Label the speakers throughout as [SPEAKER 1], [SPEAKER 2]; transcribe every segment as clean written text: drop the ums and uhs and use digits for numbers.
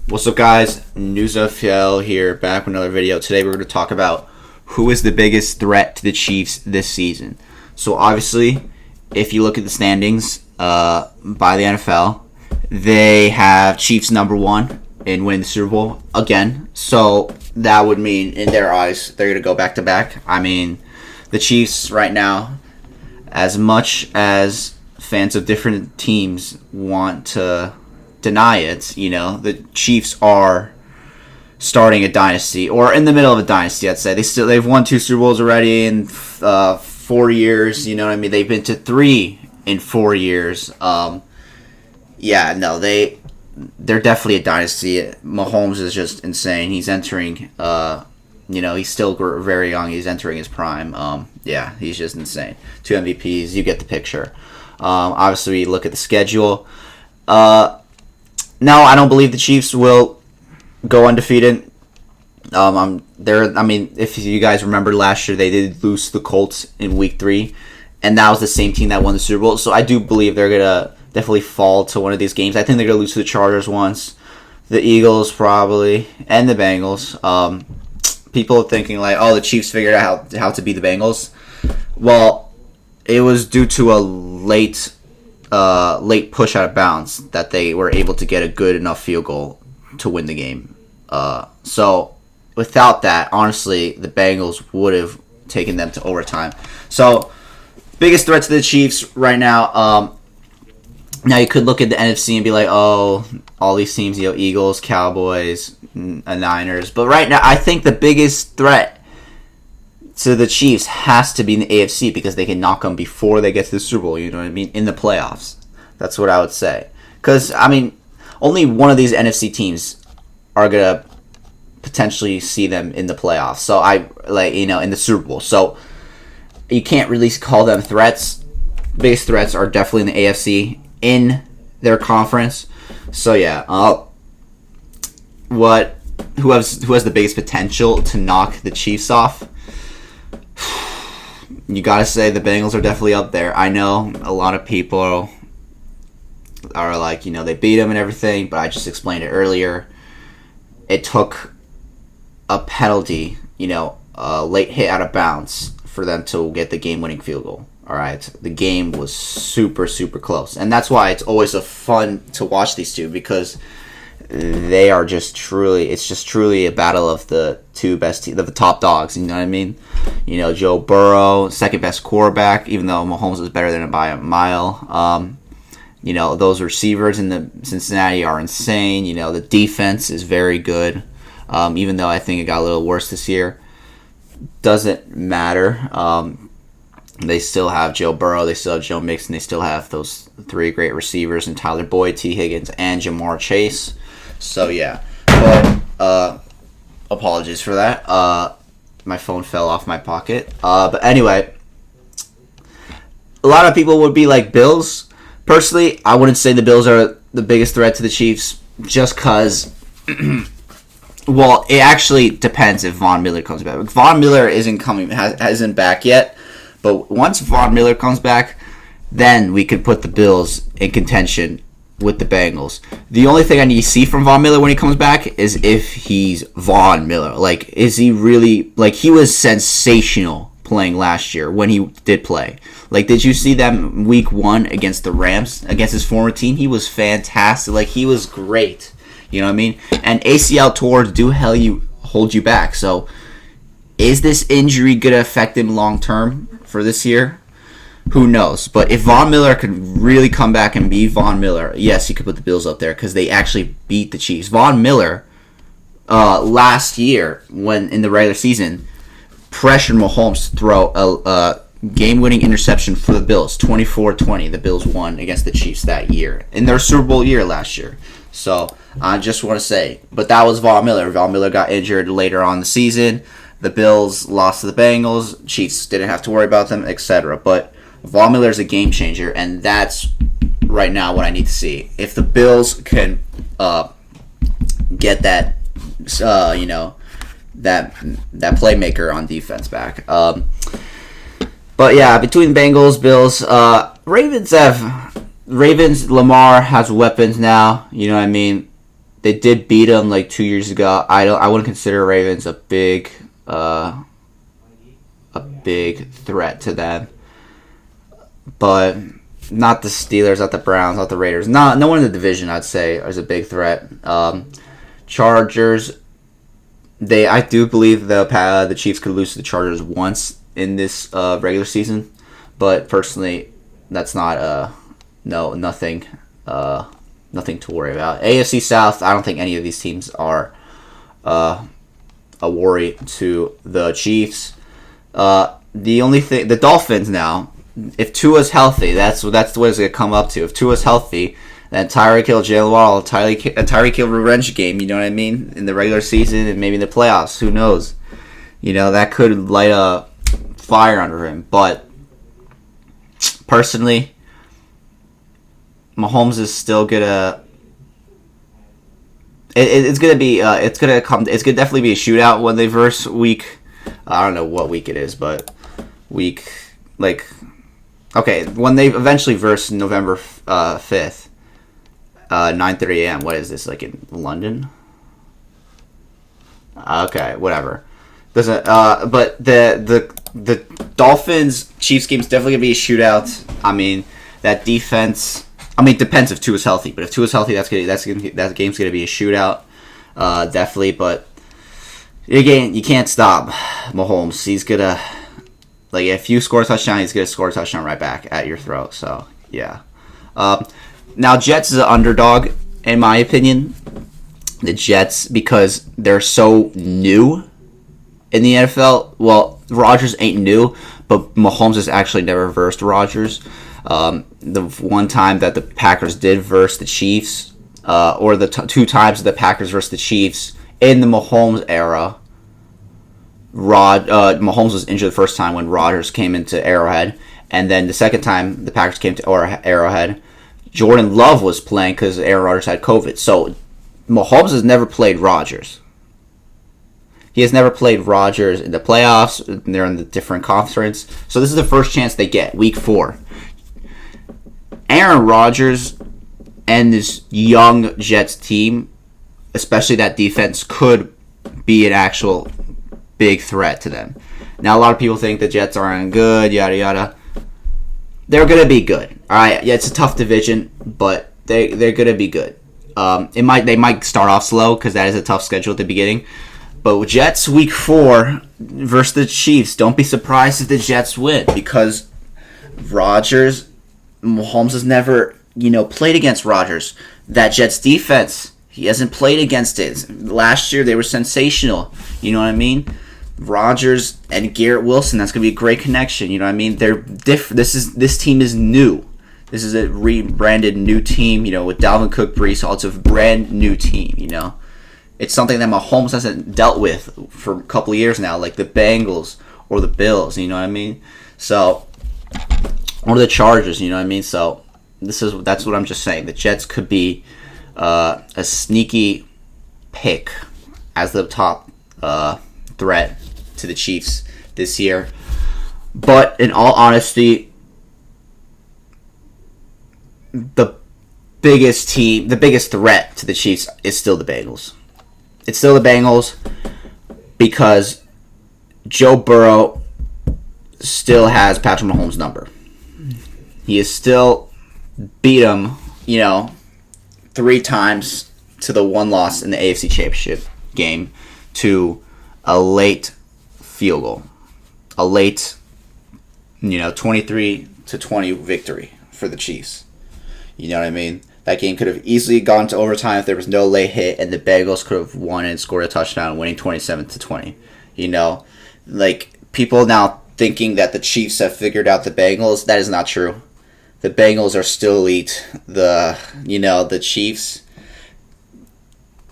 [SPEAKER 1] What's up, guys? Newsfl here, back with another video. Today we're going to talk about who is the biggest threat to the Chiefs this season. So obviously, if you look at the standings by the NFL, they have Chiefs number one in winning the Super Bowl again. So that would mean, in their eyes, they're going to go back to back. I mean, the Chiefs right now, as much as fans of different teams want to deny it, the Chiefs are starting a dynasty, or in the middle of a dynasty. I'd say they've won 2 Super Bowls already in 4 years. You know what I mean? They've been to 3 in 4 years. They're definitely a dynasty. Mahomes is just insane. He's entering. He's still very young. He's entering his prime. He's just insane. 2 MVPs. You get the picture. Obviously, we look at the schedule. No, I don't believe the Chiefs will go undefeated. If you guys remember last year, they did lose to the Colts in Week 3, and that was the same team that won the Super Bowl. So I do believe they're gonna definitely fall to one of these games. I think they're gonna lose to the Chargers once, the Eagles probably, and the Bengals. People are thinking like, oh, the Chiefs figured out how to beat the Bengals. Well, it was due to a late push out of bounds that they were able to get a good enough field goal to win the game. So without that, honestly, the Bengals would have taken them to overtime. So biggest threat to the Chiefs right now. Now you could look at the NFC and be like, oh, all these teams, Eagles, Cowboys, Niners. But right now, I think the biggest threat to the Chiefs has to be in the AFC because they can knock them before they get to the Super Bowl, you know what I mean, in the playoffs. That's what I would say. Because, only one of these NFC teams are going to potentially see them in the playoffs. So, in the Super Bowl. So, you can't really call them threats. Biggest threats are definitely in the AFC, in their conference. So, yeah. Who has the biggest potential to knock the Chiefs off? You gotta say the Bengals are definitely up there. I know a lot of people are like, they beat them and everything, but I just explained it earlier. It took a penalty, a late hit out of bounds for them to get the game-winning field goal. All right, the game was super, super close, and that's why it's always fun to watch these two because they are just truly a battle of the two best teams, the top dogs. You know what I mean? Joe Burrow, second best quarterback, even though Mahomes is better than him by a mile. Those receivers in the Cincinnati are insane. The defense is very good, even though I think it got a little worse this year. Doesn't matter. They still have Joe Burrow, they still have Joe Mixon, they still have those 3 great receivers in Tyler Boyd, T. Higgins, and Jamar Chase. So, yeah. But, apologies for that. My phone fell off my pocket. But anyway, a lot of people would be like Bills. Personally, I wouldn't say the Bills are the biggest threat to the Chiefs just because, well, it actually depends if Von Miller comes back. Von Miller isn't back yet. But once Von Miller comes back, then we could put the Bills in contention with the Bengals. The only thing I need to see from Von Miller when he comes back is if he's Von Miller. Like, is he really... Like, he was sensational playing last year when he did play. Like, did you see them week 1 against the Rams, against his former team? He was fantastic. Like, he was great. You know what I mean? And ACL tours do hold you back. So, is this injury going to affect him long term for this year? Who knows? But if Von Miller could really come back and be Von Miller, yes, you could put the Bills up there because they actually beat the Chiefs. Von Miller, last year, when in the regular season, pressured Mahomes to throw a game-winning interception for the Bills, 24-20. The Bills won against the Chiefs that year, in their Super Bowl year last year. So, I just want to say, but that was Von Miller. Von Miller got injured later on in the season. The Bills lost to the Bengals. Chiefs didn't have to worry about them, etc. But Von Miller is a game changer, and that's right now what I need to see. If the Bills can get that, that playmaker on defense back. But yeah, between Bengals, Bills, Ravens, Lamar has weapons now. You know what I mean? They did beat them like 2 years ago. I wouldn't consider Ravens a big threat to them, but not the Steelers, not the Browns, not the Raiders. No one in the division I'd say is a big threat. Chargers. I do believe the Chiefs could lose to the Chargers once in this regular season, but personally, that's not nothing to worry about. AFC South, I don't think any of these teams are a worry to the Chiefs. The only thing, the Dolphins now, if Tua's healthy, that's what it's going to come up to. If Tua's healthy, then Tyreek Hill, Jalen Waddle, Tyreek Hill revenge game, you know what I mean? In the regular season and maybe in the playoffs, who knows? That could light a fire under him. But personally, Mahomes is still gonna. It's gonna definitely be a shootout when they verse week. I don't know what week it is, but week when they eventually verse November 5th, 9:30 a.m. What is this, like in London? Okay, whatever. Doesn't. But the Dolphins Chiefs game is definitely gonna be a shootout. I mean, that defense. I mean, it depends if Tua's healthy. But if Tua's healthy, that game's gonna be a shootout. Definitely. But again, you can't stop Mahomes. He's gonna, if you score a touchdown, he's gonna score a touchdown right back at your throat. So yeah. Now Jets is an underdog in my opinion. The Jets, because they're so new in the NFL. Well, Rodgers ain't new, but Mahomes has actually never versed Rodgers. The one time that the Packers did verse the Chiefs, or the two times the Packers versus the Chiefs in the Mahomes era, Mahomes was injured the first time when Rodgers came into Arrowhead, and then the second time the Packers came to Arrowhead, Jordan Love was playing because Aaron Rodgers had COVID. So Mahomes has never played Rodgers. He has never played Rodgers in the playoffs. They're in the different conference. So this is the first chance they get, week 4. Aaron Rodgers and this young Jets team, especially that defense, could be an actual big threat to them. Now, a lot of people think the Jets aren't good, yada yada. They're going to be good. All right, yeah, it's a tough division, but they're going to be good. They might start off slow because that is a tough schedule at the beginning. But with Jets week 4 versus the Chiefs, don't be surprised if the Jets win, because Mahomes has never, played against Rodgers. That Jets defense, he hasn't played against it. Last year they were sensational. You know what I mean? Rodgers and Garrett Wilson, that's gonna be a great connection. You know what I mean? They're different. This team is new. This is a rebranded new team. With Dalvin Cook, Brees, so it's a brand new team. It's something that Mahomes hasn't dealt with for a couple of years now, like the Bengals or the Bills. You know what I mean? So, or the Chargers. You know what I mean? So that's what I'm just saying. The Jets could be a sneaky pick as the top threat to the Chiefs this year. But in all honesty, the biggest threat to the Chiefs is still the Bengals. It's still the Bengals because Joe Burrow still has Patrick Mahomes' number. He has still beat him, 3 times to the one loss in the AFC Championship game to a late field goal. A late, 23-20 victory for the Chiefs. You know what I mean? That game could have easily gone to overtime if there was no late hit, and the Bengals could have won and scored a touchdown, winning 27-20. People now thinking that the Chiefs have figured out the Bengals. That is not true. The Bengals are still elite. The Chiefs,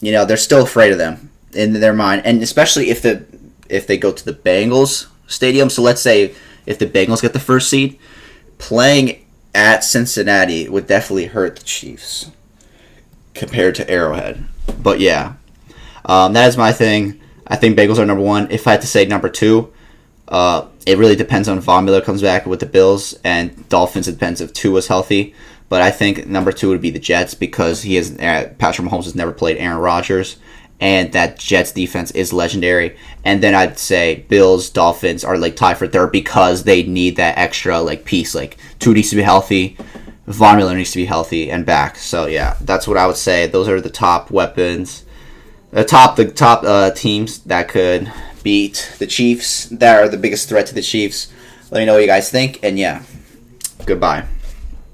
[SPEAKER 1] they're still afraid of them in their mind, and especially if they go to the Bengals stadium. So let's say if the Bengals get the first seed, playing at Cincinnati would definitely hurt the Chiefs compared to Arrowhead. But yeah, that is my thing. I think Bengals are number 1. If I had to say number 2, it really depends on if Von Miller comes back with the Bills, and Dolphins, it depends if Tua's healthy. But I think number 2 would be the Jets because Patrick Mahomes has never played Aaron Rodgers, and that Jets defense is legendary. And then I'd say Bills, Dolphins are like tied for third because they need that extra like piece. Like Tua needs to be healthy, Von Miller needs to be healthy and back. So yeah, that's what I would say. Those are the top weapons, the top teams that could beat the Chiefs. That are the biggest threat to the Chiefs. Let me know what you guys think, and yeah, goodbye.